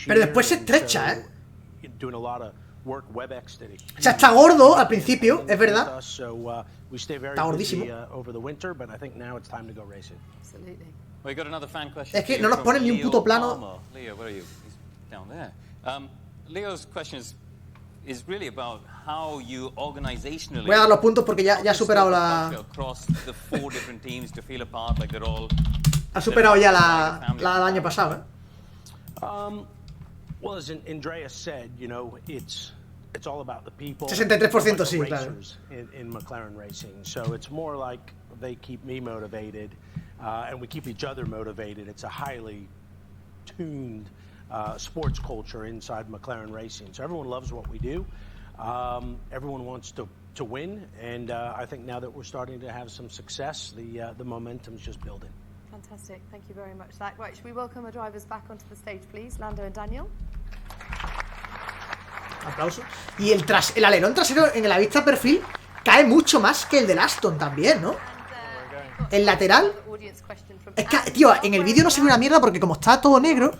Pero después se estrecha, Doing a lot of O sea, está gordo al principio, es verdad. Está gordísimo. Es que no nos ponen ni un puto plano. Leo's question is really about how you organizationally voy a dar los puntos porque ya ha superado la... ha superado ya la del año pasado, Well, as Andreas said, you know, it's all about the people. 63% sí, claro. In Mclaren racing, so it's more like they keep me motivated, and we keep each other motivated. It's a highly tuned sports culture inside Mclaren racing. So everyone loves what we do. Everyone wants to win, and I think now that we're starting to have some success, the momentum's just building. Fantastic. Thank you very much, Zach. Right, should we welcome our drivers back onto the stage, please? Lando and Daniel. Aplauso. Y el alerón trasero en la vista perfil cae mucho más que el del Aston también, ¿no? El lateral. Es que, tío, en el vídeo no se ve una mierda porque como está todo negro,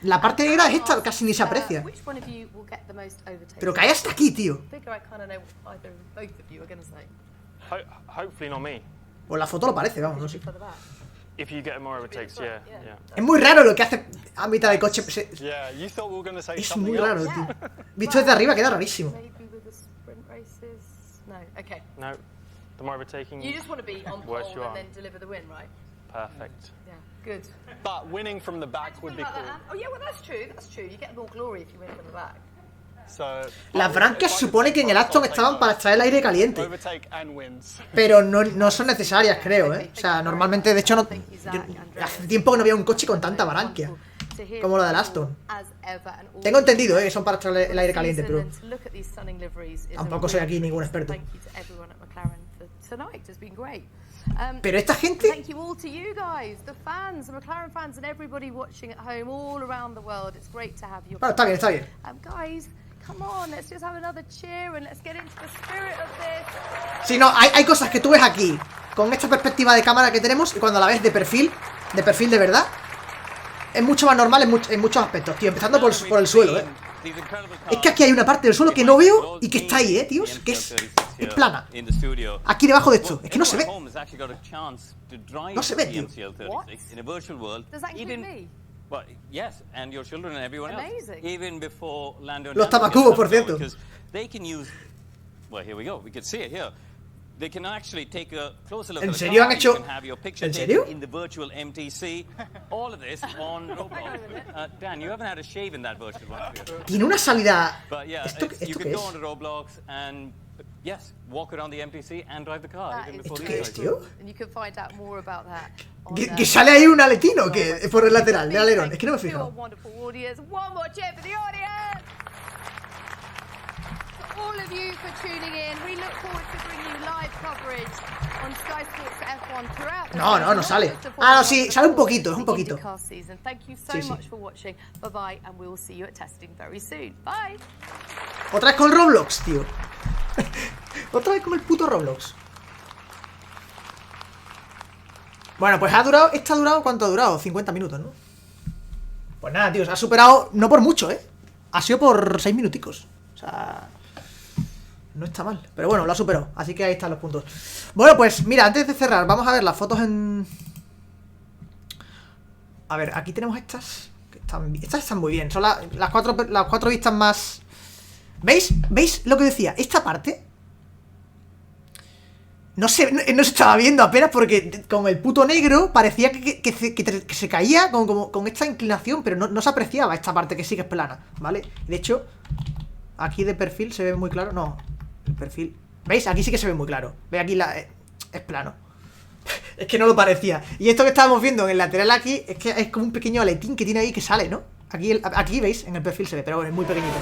la parte negra es esta, casi ni se aprecia. Pero cae hasta aquí, tío. Hopefully not me. Pues la foto lo parece, vamos, no sé. If you get more overtakes, yeah. Es muy raro lo que hace a mitad de coche. Es muy raro, tío. Visto desde arriba queda rarísimo. No, the more overtaking, you just want to be on pole and then deliver the win, right? Perfect. Yeah, good. But winning from the back would be cool. Oh yeah, well that's true. That's true. You get more glory if you win from the back. Las branquias se supone que en el Aston estaban para extraer el aire caliente, pero no son necesarias, creo, O sea, normalmente, de hecho, hace tiempo que no había un coche con tanta branquia como la del Aston. Tengo entendido, que son para extraer el aire caliente, pero tampoco soy aquí ningún experto. Pero esta gente... Thank you all to you guys, the fans, the McLaren fans and everybody watching at home all around the world. It's great to have you. Bueno, está bien, está bien. Guys, come on, let's just have another cheer and let's get into the spirit of this. Sí, no, hay cosas que tú ves aquí con esta perspectiva de cámara que tenemos y cuando la ves de perfil de verdad, es mucho más normal en muchos aspectos, tío. Empezando por el suelo, Es que aquí hay una parte del suelo que no veo y que está ahí, tíos, que es plana. Aquí debajo de esto, es que no se ve. No se ve, tío. Los tapacubos, por cierto. ¿En serio han hecho? ¿En serio? Tiene una salida. ¿Esto qué es? ¿Esto qué es, tío? Que sale ahí un aletino que por el lateral, de alerón. Es que no me he fijado. All of you for tuning in. We look forward to bringing you live coverage on Sky Sports F1 throughout the No sale. Ah, no, sí, sale un poquito, es un poquito. Thank you so much for watching. Bye bye, and we will see you at testing very soon. Bye. Otra vez con Roblox, tío. Otra vez con el puto Roblox. Bueno, pues esta ha durado, ¿cuánto ha durado? 50 minutos, ¿no? Pues nada, tíos, ha superado, no por mucho, ha sido por 6 minuticos. O sea... no está mal, pero bueno, lo ha superado. Así que ahí están los puntos. Bueno, pues mira, antes de cerrar, vamos a ver las fotos en... A ver, aquí tenemos estas que estas están muy bien. Son las cuatro vistas más... ¿Veis? ¿Veis lo que decía? Esta parte no se estaba viendo apenas porque con el puto negro parecía que se caía con esta inclinación, pero no se apreciaba esta parte que sí que es plana, ¿vale? De hecho, aquí de perfil se ve muy claro. No, el perfil, ¿veis? Aquí sí que se ve muy claro. ¿Veis? Aquí es plano. Es que no lo parecía. Y esto que estábamos viendo en el lateral aquí es que es como un pequeño aletín que tiene ahí que sale, ¿no? Aquí veis, en el perfil se ve, pero bueno, es muy pequeñito.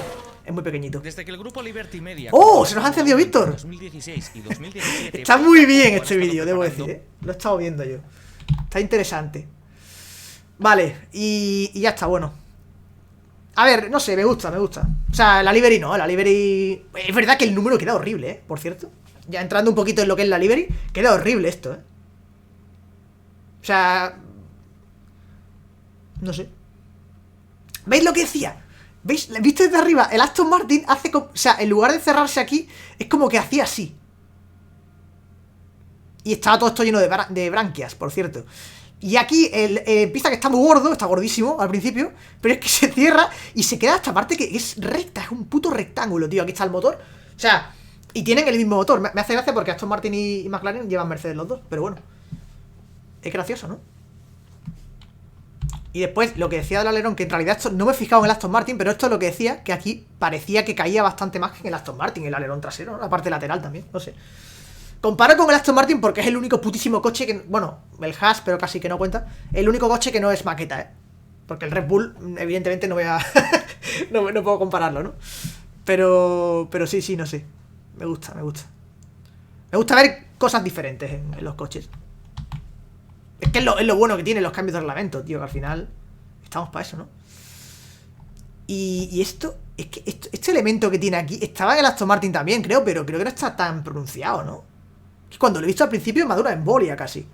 Es muy pequeñito. Desde que el grupo Liberty Media... ¡Oh! Se nos ha encendido Víctor. 2016 y 2017. Está muy bien este vídeo, debo decir, Lo he estado viendo yo. Está interesante. Vale, y ya está, bueno. A ver, no sé, me gusta. O sea, la livery no, la livery... Es verdad que el número queda horrible, por cierto. Ya entrando un poquito en lo que es la livery, queda horrible esto, O sea... No sé. ¿Veis lo que decía? ¿Veis? ¿Visto desde arriba? El Aston Martin hace como... O sea, en lugar de cerrarse aquí, es como que hacía así. Y estaba todo esto lleno de branquias, por cierto. Y aquí empieza que está muy gordo, está gordísimo al principio, pero es que se cierra y se queda esta parte que es recta, es un puto rectángulo, tío. Aquí está el motor. O sea, y tienen el mismo motor. Me hace gracia porque Aston Martin y McLaren llevan Mercedes los dos, pero bueno. Es gracioso, ¿no? Y después, lo que decía del alerón, que en realidad esto no me he fijado en el Aston Martin, pero esto es lo que decía, que aquí parecía que caía bastante más que en el Aston Martin, el alerón trasero, ¿no? La parte lateral también, no sé. Comparo con el Aston Martin porque es el único putísimo coche que... Bueno, el Haas, pero casi que no cuenta. El único coche que no es maqueta, ¿eh? Porque el Red Bull, evidentemente, no voy a... no puedo compararlo, ¿no? Pero sí, no sé. Me gusta. Me gusta ver cosas diferentes en los coches. Es que es lo bueno que tienen los cambios de reglamento, tío, que al final estamos para eso, ¿no? Y esto, es que este elemento que tiene aquí, estaba en el Aston Martin también, creo, pero creo que no está tan pronunciado, ¿no? Que cuando lo he visto al principio me ha dado una embolia casi.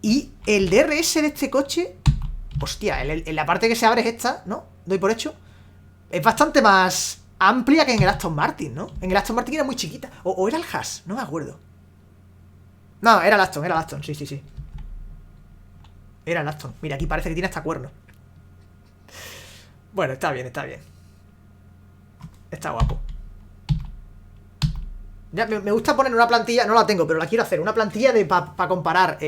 Y el DRS de este coche, hostia, en la parte que se abre es esta, ¿no? Doy por hecho. Es bastante más amplia que en el Aston Martin, ¿no? En el Aston Martin era muy chiquita. O era el Haas, no me acuerdo. No, era el Aston, sí. Era el Aston. Mira, aquí parece que tiene hasta cuerno. Bueno, está bien. Está guapo. Ya, me gusta poner una plantilla, no la tengo, pero la quiero hacer. Una plantilla para comparar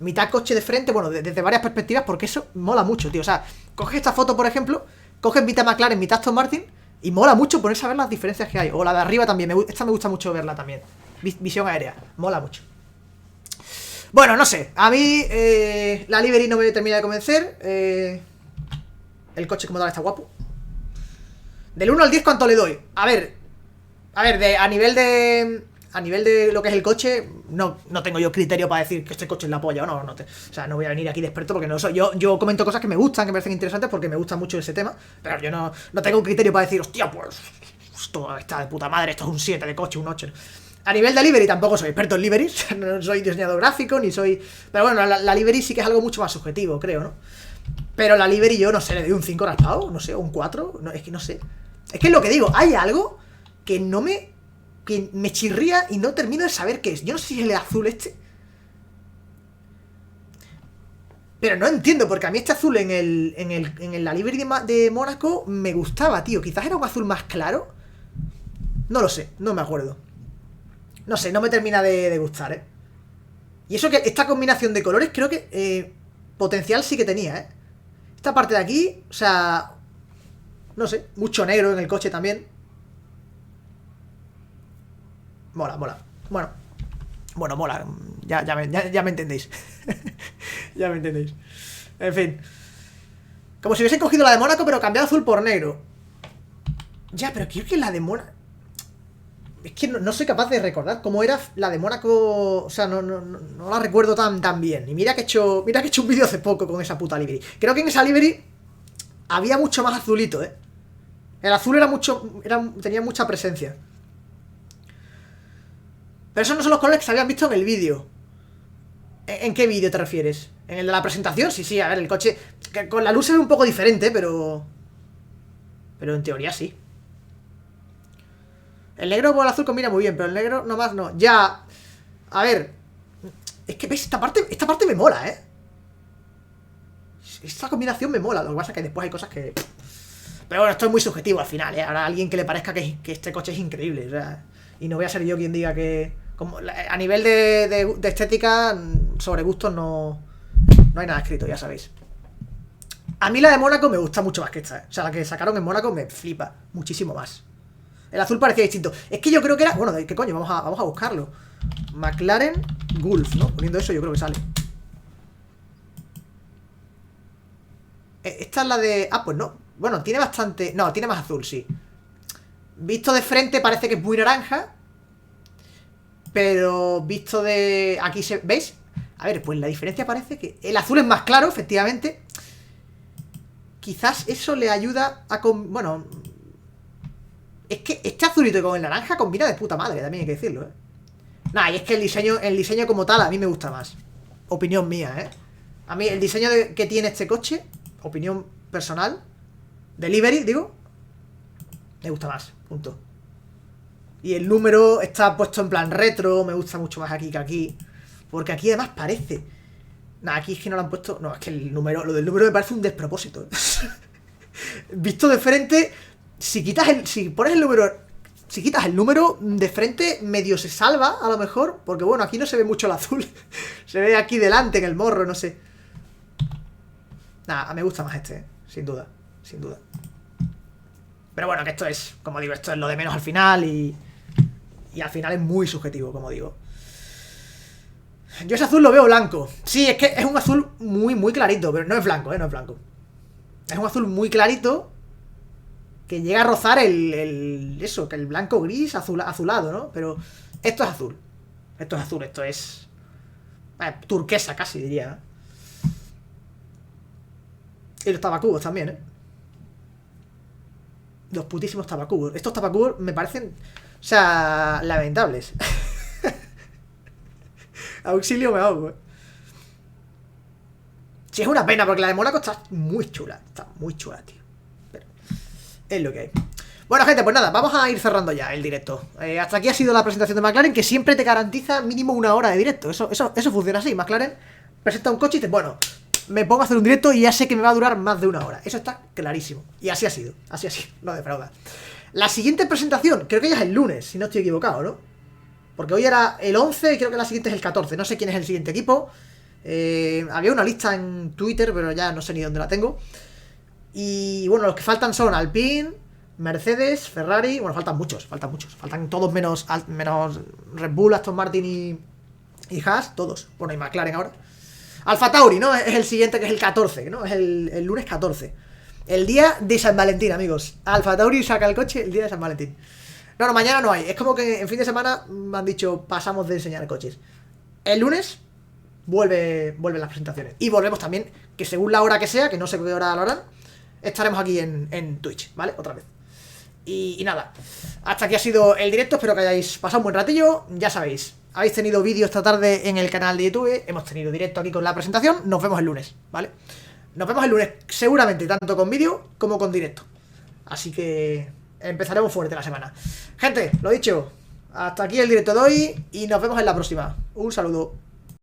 mitad coche de frente, bueno, desde varias perspectivas, porque eso mola mucho, tío. O sea, coges esta foto, por ejemplo, coges mitad McLaren, mitad Aston Martin, y mola mucho ponerse a ver las diferencias que hay. O la de arriba también, esta me gusta mucho verla también. Visión aérea, mola mucho. Bueno, no sé, a mí la livery no me termina de convencer. El coche como tal está guapo. Del 1 al 10, ¿cuánto le doy? A ver, a nivel de lo que es el coche, no tengo yo criterio para decir que este coche es la polla o no. O sea, no voy a venir aquí de experto porque no soy. Yo comento cosas que me gustan, que me parecen interesantes porque me gusta mucho ese tema. Pero yo no tengo un criterio para decir, hostia, pues esto está de puta madre, esto es un 7 de coche, un 8. A nivel de livery tampoco soy experto en liveries. No soy diseñador gráfico, ni soy... Pero bueno, la livery sí que es algo mucho más subjetivo, creo, ¿no? Pero la livery yo, no sé, le doy un 5 raspado, no sé, o un 4. No, es que no sé. Es que es lo que digo, hay algo que no me... que me chirría y no termino de saber qué es. Yo no sé si es el azul este. Pero no entiendo, porque a mí este azul en la livery de Mónaco me gustaba, tío. Quizás era un azul más claro. No lo sé, no me acuerdo. No sé, no me termina de gustar, ¿eh? Y eso que esta combinación de colores creo que potencial sí que tenía, ¿eh? Esta parte de aquí, o sea... No sé, mucho negro en el coche también. Mola. Bueno, mola. Ya me entendéis. Ya me entendéis. En fin. Como si hubiesen cogido la de Mónaco, pero cambiado azul por negro. Ya, pero creo que la de Mónaco... Es que no soy capaz de recordar cómo era la de Mónaco. O sea, no la recuerdo tan bien. Y mira que he hecho un vídeo hace poco con esa puta livery. Creo que en esa livery había mucho más azulito, ¿eh? El azul tenía mucha presencia. Pero esos no son los colores que se habían visto en el vídeo. ¿En qué vídeo te refieres? ¿En el de la presentación? Sí, a ver, el coche que con la luz se ve un poco diferente, pero en teoría sí. El negro con el azul combina muy bien, pero el negro nomás no. Ya. A ver. Es que, ¿ves? Esta parte me mola, ¿eh? Esta combinación me mola. Lo que pasa es que después hay cosas que... Pero bueno, esto es muy subjetivo al final, ¿eh? Habrá alguien que le parezca que este coche es increíble, o sea... Y no voy a ser yo quien diga que... a nivel de estética, sobre gustos no hay nada escrito, ya sabéis. A mí la de Mónaco me gusta mucho más que esta, ¿eh? O sea, la que sacaron en Mónaco me flipa muchísimo más. El azul parecía distinto. Es que yo creo que era... Bueno, ¿qué coño? Vamos a buscarlo. McLaren Gulf, ¿no? Poniendo eso yo creo que sale. Esta es la de... Ah, pues no. Bueno, tiene bastante... No, tiene más azul, sí. Visto de frente parece que es muy naranja. Pero visto de... Aquí se... ¿Veis? A ver, pues la diferencia parece que... El azul es más claro, efectivamente. Quizás eso le ayuda a... Bueno... Es que este azulito con el naranja combina de puta madre, también hay que decirlo, ¿eh? Nah, y es que el diseño como tal a mí me gusta más. Opinión mía, ¿eh? A mí el diseño que tiene este coche, opinión personal, Delivery, digo. Me gusta más, punto. Y el número está puesto en plan retro. Me gusta mucho más aquí que aquí. Porque aquí además parece... Nah, aquí es que no lo han puesto... No, es que el número, lo del número me parece un despropósito. Visto de frente, si pones el número... Si quitas el número de frente, medio se salva, a lo mejor. Porque bueno, aquí no se ve mucho el azul. Se ve aquí delante, en el morro, no sé. Nah, me gusta más este, sin duda. Sin duda. Pero bueno, que esto es, como digo, esto es lo de menos al final. Y al final es muy subjetivo, como digo. Yo ese azul lo veo blanco. Sí, es que es un azul muy, muy clarito. Pero no es blanco, no es blanco. Es un azul muy clarito que llega a rozar eso, que el blanco gris azulado, ¿no? Pero esto es azul. Esto es azul, esto es... turquesa casi, diría. Y los tabacubos también, ¿eh? Los putísimos tabacubos. Estos tabacubos me parecen... O sea, lamentables. Auxilio, me ahogo, ¿eh? Sí, es una pena, porque la de Mónaco está muy chula. Está muy chula, tío. Pero es lo que hay. Bueno, gente, pues nada, vamos a ir cerrando ya el directo. Hasta aquí ha sido la presentación de McLaren, que siempre te garantiza mínimo 1 hora de directo. Eso funciona así. McLaren presenta un coche y te... Bueno, me pongo a hacer un directo y ya sé que me va a durar más de 1 hora. Eso está clarísimo. Y así ha sido. Así ha sido. No defrauda. La siguiente presentación, creo que ya es el lunes, si no estoy equivocado, ¿no? Porque hoy era el 11 y creo que la siguiente es el 14. No sé quién es el siguiente equipo. Había una lista en Twitter, pero ya no sé ni dónde la tengo. Y bueno, los que faltan son Alpine, Mercedes, Ferrari. Bueno, faltan muchos. Faltan todos menos Red Bull, Aston Martin y Haas. Todos. Bueno, y McLaren ahora. Alfa Tauri, ¿no? Es el siguiente, que es el 14, ¿no? Es el lunes 14. El día de San Valentín, amigos. Alfa Tauri saca el coche el día de San Valentín. No, mañana no hay. Es como que en fin de semana me han dicho, pasamos de enseñar coches. El lunes vuelven las presentaciones. Y volvemos también, que según la hora que sea, que no sé qué hora lo harán, estaremos aquí en Twitch, ¿vale? Otra vez. Y nada, hasta aquí ha sido el directo. Espero que hayáis pasado un buen ratillo. Ya sabéis, habéis tenido vídeo esta tarde en el canal de YouTube. Hemos tenido directo aquí con la presentación. Nos vemos el lunes, ¿vale? Nos vemos el lunes, seguramente, tanto con vídeo como con directo. Así que empezaremos fuerte la semana. Gente, lo dicho, hasta aquí el directo de hoy y nos vemos en la próxima. Un saludo.